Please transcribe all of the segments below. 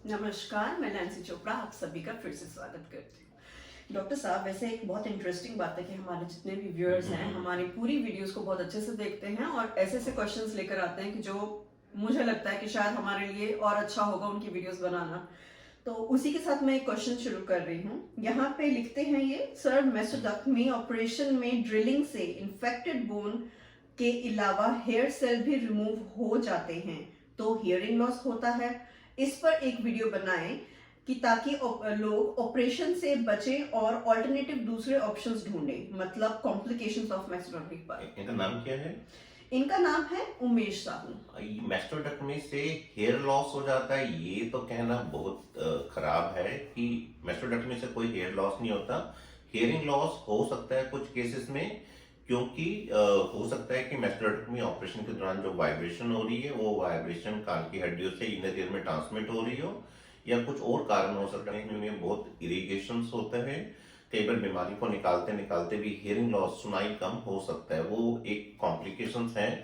नमस्कार, मैं नैन्सी चोपड़ा आप सभी का फिर से स्वागत करती हूँ। डॉक्टर साहब, वैसे एक बहुत इंटरेस्टिंग बात है कि हमारे जितने भी व्यूअर्स हैं हमारी पूरी वीडियोस को बहुत अच्छे से देखते हैं और ऐसे ऐसे क्वेश्चंस लेकर आते हैं कि जो मुझे लगता है कि शायद हमारे लिए और अच्छा होगा उनकी वीडियोस बनाना। तो उसी के साथ मैं एक क्वेश्चन शुरू कर रही हूँ। यहाँ पे लिखते हैं ये, सर मेसोडक्टमी ऑपरेशन में ड्रिलिंग से इन्फेक्टेड बोन के अलावा हेयर सेल भी रिमूव हो जाते हैं तो हियरिंग लॉस होता है। इस पर एक वीडियो बनाएं कि ताकि लोग ऑपरेशन से बचें और ऑल्टरनेटिव दूसरे ऑप्शंस ढूंढें, मतलब कॉम्प्लिकेशंस ऑफ मैस्टोडक्टमी पर। इनका नाम क्या है? इनका नाम है उमेश साहू। मैस्टोडक्टमी से हेयर लॉस हो जाता है, ये तो कहना बहुत खराब है कि मैस्टोडक्टमी से कोई हेयर लॉस नहीं होता। हियरिंग लॉस हो सकता है कुछ केसेस में, क्योंकि हो सकता है कि मैस्टोडक्टमी ऑपरेशन के दौरान जो वाइब्रेशन हो रही है वो वाइब्रेशन कान की हड्डियों से इनर ईयर में ट्रांसमिट हो रही हो, या कुछ और कारण हो सकता है। इनमें बहुत इरिगेशन होता है, कई बार बीमारी को निकालते निकालते भी हियरिंग लॉस, सुनाई कम हो सकता है, वो एक कॉम्प्लिकेशंस हैं।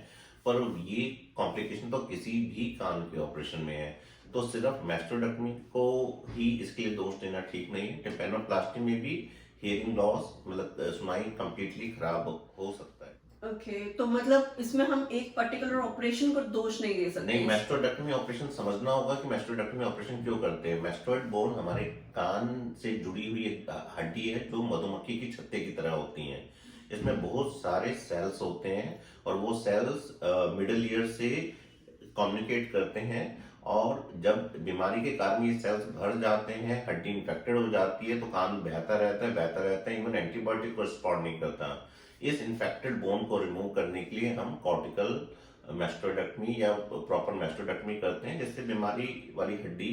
पर ये कॉम्प्लिकेशन तो किसी भी कान के ऑपरेशन में है, तो सिर्फ मैस्टोडक्टमी को ही इसके लिए दोष देना ठीक नहीं है। टिम्पैनोप्लास्टी में भी हियरिंग लॉस, मतलब सुनाई कंप्लीटली खराब हो सकता है। ओके, तो मतलब इसमें हम एक पर्टिकुलर ऑपरेशन को दोष नहीं दे सकते। नहीं, मैस्टोडक्टमी ऑपरेशन समझना होगा कि मैस्टोडक्टमी ऑपरेशन क्यों करते हैं। मैस्टोइड बोन हमारे कान से जुड़ी हुई एक हड्डी है जो मधुमक्खी की छत्ते की तरह होती है। इसमें बहुत सारे सेल्स होते हैं और वो सेल्स मिडल ईयर से कम्युनिकेट करते हैं, और जब बीमारी के कारण ये सेल्स भर जाते हैं, हड्डी इन्फेक्टेड हो जाती है, तो कान बहता रहता है, इवन एंटीबायोटिक को रिस्पॉन्ड नहीं करता। इस इन्फेक्टेड बोन को रिमूव करने के लिए हम कॉर्टिकल मैस्टोडक्टमी या प्रॉपर मैस्टोडक्टमी करते हैं, जिससे बीमारी वाली हड्डी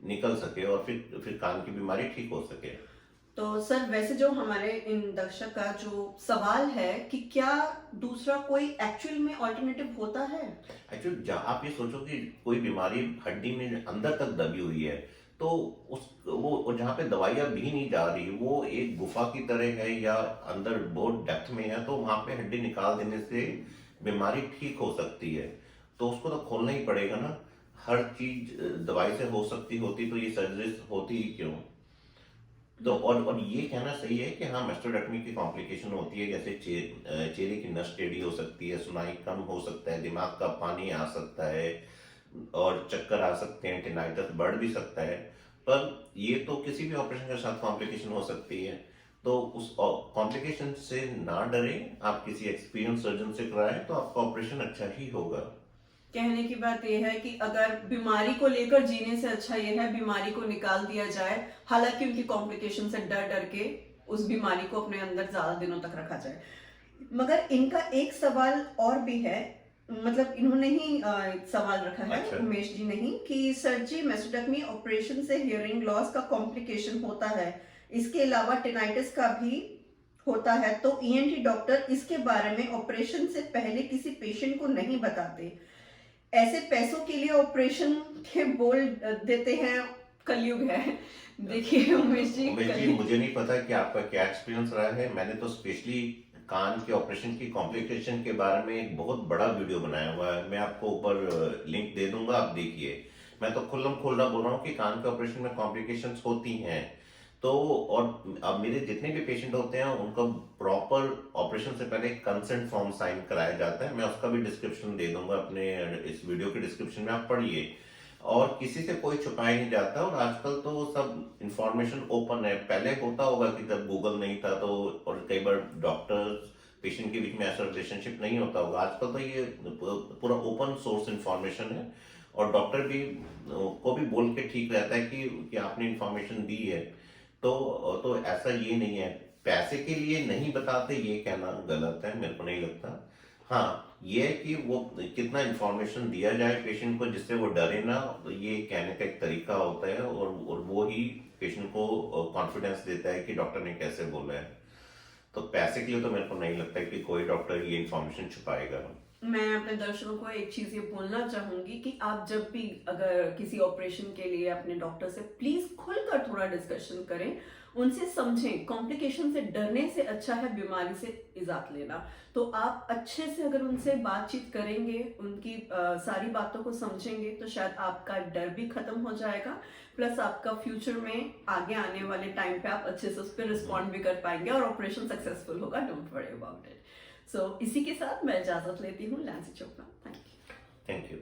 निकल सके और फिर कान की बीमारी ठीक हो सके। तो सर, वैसे जो हमारे इन दर्शक का जो सवाल है कि क्या दूसरा कोई एक्चुअल में ऑल्टरनेटिव होता है? एक्चुअली जहाँ आप ये सोचो कि कोई बीमारी हड्डी में अंदर तक दबी हुई है, तो उस वो जहाँ पे दवाइयाँ भी नहीं जा रही, वो एक गुफा की तरह है या अंदर बहुत डेप्थ में है, तो वहां पे हड्डी निकाल देने से बीमारी ठीक हो सकती है। तो उसको तो खोलना ही पड़ेगा ना। हर चीज दवाई से हो सकती होती तो ये सर्जरी होती ही क्यों? तो और ये कहना सही है कि हाँ, मैस्टोडक्टमी की कॉम्प्लिकेशन होती है, जैसे चेहरे की नस टेढ़ी हो सकती है, सुनाई कम हो सकता है, दिमाग का पानी आ सकता है और चक्कर आ सकते हैं, टिनाइटस बढ़ भी सकता है। पर ये तो किसी भी ऑपरेशन के साथ कॉम्प्लिकेशन हो सकती है, तो उस कॉम्प्लिकेशन से ना डरें, आप किसी एक्सपीरियंस सर्जन से कराएं तो आपका ऑपरेशन अच्छा ही होगा। कहने की बात यह है कि अगर बीमारी को लेकर जीने से अच्छा यह है बीमारी को निकाल दिया जाए, हालांकि उनकी कॉम्प्लिकेशन से डर डर के उस बीमारी को अपने अंदर ज्यादा दिनों तक रखा जाए। मगर इनका एक सवाल और भी है, मतलब इन्होंने ही सवाल रखा है। अच्छा। उमेश जी ने ही, कि सर जी मैस्टोडक्टमी ऑपरेशन से हियरिंग लॉस का कॉम्प्लिकेशन होता है, इसके अलावा टिनाइटिस का भी होता है, तो ईएनटी डॉक्टर इसके बारे में ऑपरेशन से पहले किसी पेशेंट को नहीं बताते, ऐसे पैसों के लिए ऑपरेशन के बोल देते हैं, कलयुग है। देखिए उमेश जी, मुझे नहीं पता कि आपका क्या एक्सपीरियंस रहा है। मैंने तो स्पेशली कान के ऑपरेशन की कॉम्प्लिकेशन के बारे में एक बहुत बड़ा वीडियो बनाया हुआ है, मैं आपको ऊपर लिंक दे दूंगा, आप देखिए। मैं तो खुल्लम खुल्ला बोल रहा हूँ कि कान के ऑपरेशन में कॉम्प्लिकेशंस होती हैं। तो और अब मेरे जितने भी पेशेंट होते हैं उनका प्रॉपर ऑपरेशन से पहले कंसेंट फॉर्म साइन कराया जाता है, मैं उसका भी डिस्क्रिप्शन दे दूंगा अपने इस वीडियो के डिस्क्रिप्शन में, आप पढ़िए। और किसी से कोई छुपाया नहीं जाता, और आजकल तो सब इंफॉर्मेशन ओपन है। पहले होता होगा कि जब गूगल नहीं था तो, और कई बार डॉक्टर्स पेशेंट के बीच में ऐसा रिलेशनशिप नहीं होता होगा। आजकल तो ये पूरा ओपन सोर्स इंफॉर्मेशन है, और डॉक्टर भी को भी बोल के ठीक रहता है कि आपने इंफॉर्मेशन दी है। तो ऐसा ये नहीं है, पैसे के लिए नहीं बताते ये कहना गलत है, मेरे को नहीं लगता। हाँ, ये है कि वो कितना इंफॉर्मेशन दिया जाए पेशेंट को जिससे वो डरे ना, तो ये कहने का एक तरीका होता है, और वो ही पेशेंट को कॉन्फिडेंस देता है कि डॉक्टर ने कैसे बोला है। तो पैसे के लिए तो मेरे को नहीं लगता है कि कोई डॉक्टर ये इंफॉर्मेशन छुपाएगा। मैं अपने दर्शकों को एक चीज ये बोलना चाहूंगी कि आप जब भी अगर किसी ऑपरेशन के लिए अपने डॉक्टर से प्लीज खुलकर थोड़ा डिस्कशन करें, उनसे समझें। कॉम्प्लिकेशन से डरने से अच्छा है बीमारी से इजात लेना। तो आप अच्छे से अगर उनसे बातचीत करेंगे, उनकी सारी बातों को समझेंगे, तो शायद आपका डर भी खत्म हो जाएगा, प्लस आपका फ्यूचर में आगे आने वाले टाइम पे आप अच्छे से उस पर रिस्पॉन्ड भी कर पाएंगे और ऑपरेशन सक्सेसफुल होगा। Don't worry about it. So इसी के साथ मैं इजाजत लेती हूँ। Lancy Chopra, thank you. Thank you.